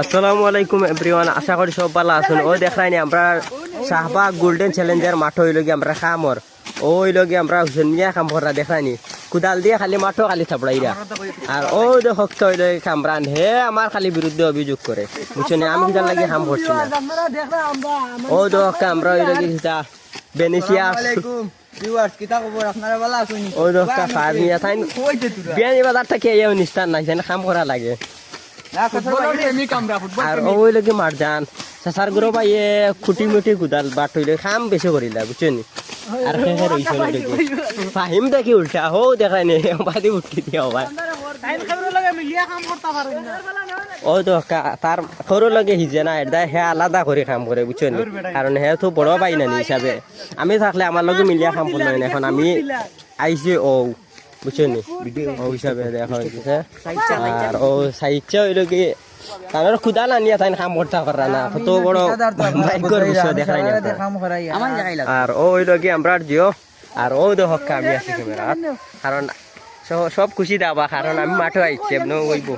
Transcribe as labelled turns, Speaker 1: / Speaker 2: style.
Speaker 1: আসসালামু আলাইকুম এভরিওয়ান, আশা করি সব ভালো আছেন। ও দেখাইনি আমরা শাহবাগ গোল্ডেন চ্যালেঞ্জার মাঠ হইল গিয়ে আমরা খামর ওই লগে আমরা হুসেন মিয়া কাম করা দেখাইনি কুদাল দিয়ে খালি মাঠও খালি থাপড়াইরা আর ও দেখক তো হইল কামরান হে আমার খালি বিরুদ্ধে অভিযোগ করে বুঝছেন। আমি কিতার লাগে কাম করছি না। ও দেখ আমরা হইল গিয়ে বেনিসিয়া ওই দশটা ফার নিয়ে থাই বিয়ানি বাজার থেকে এই নিস্তার নাই কাম করা লাগে। আর ওই লগে মার যান চাচার গুলো পাইয়ে খুঁটি মুটি কুদাল বাট হইলে খাম বেশি করিলা বুঝছেন। আর শেষে রইছে ফাহিম দেখি উল্টা হো দেখাই নি বাদি উঠি দিয়া ভাই ও তো তার সরু লগে হিজে না এটা হে আলাদা করে কাম করে বুঝছেন। কারণ হে তো বড় পাই না হিসাবে আমি থাকলে আমার লগে মিলিয়া কাম করলো না। এখন আমি আইছি ও বুঝছেন ও হিসাবে দেখা হয়েছে। আর ও সাইচ্ছে ওই লগে তার খুদা না নিয়ে তাই কাম করতে পারা না কত বড় ভাগ্যের বিষয় দেখাই না। আর ওই লগে আমরা জিও আর ও দেখক আমি আছি ক্যামেরা কারণ সব খুশি দাবা কারণ আমি মাঠে আইছি আপনি ওইব।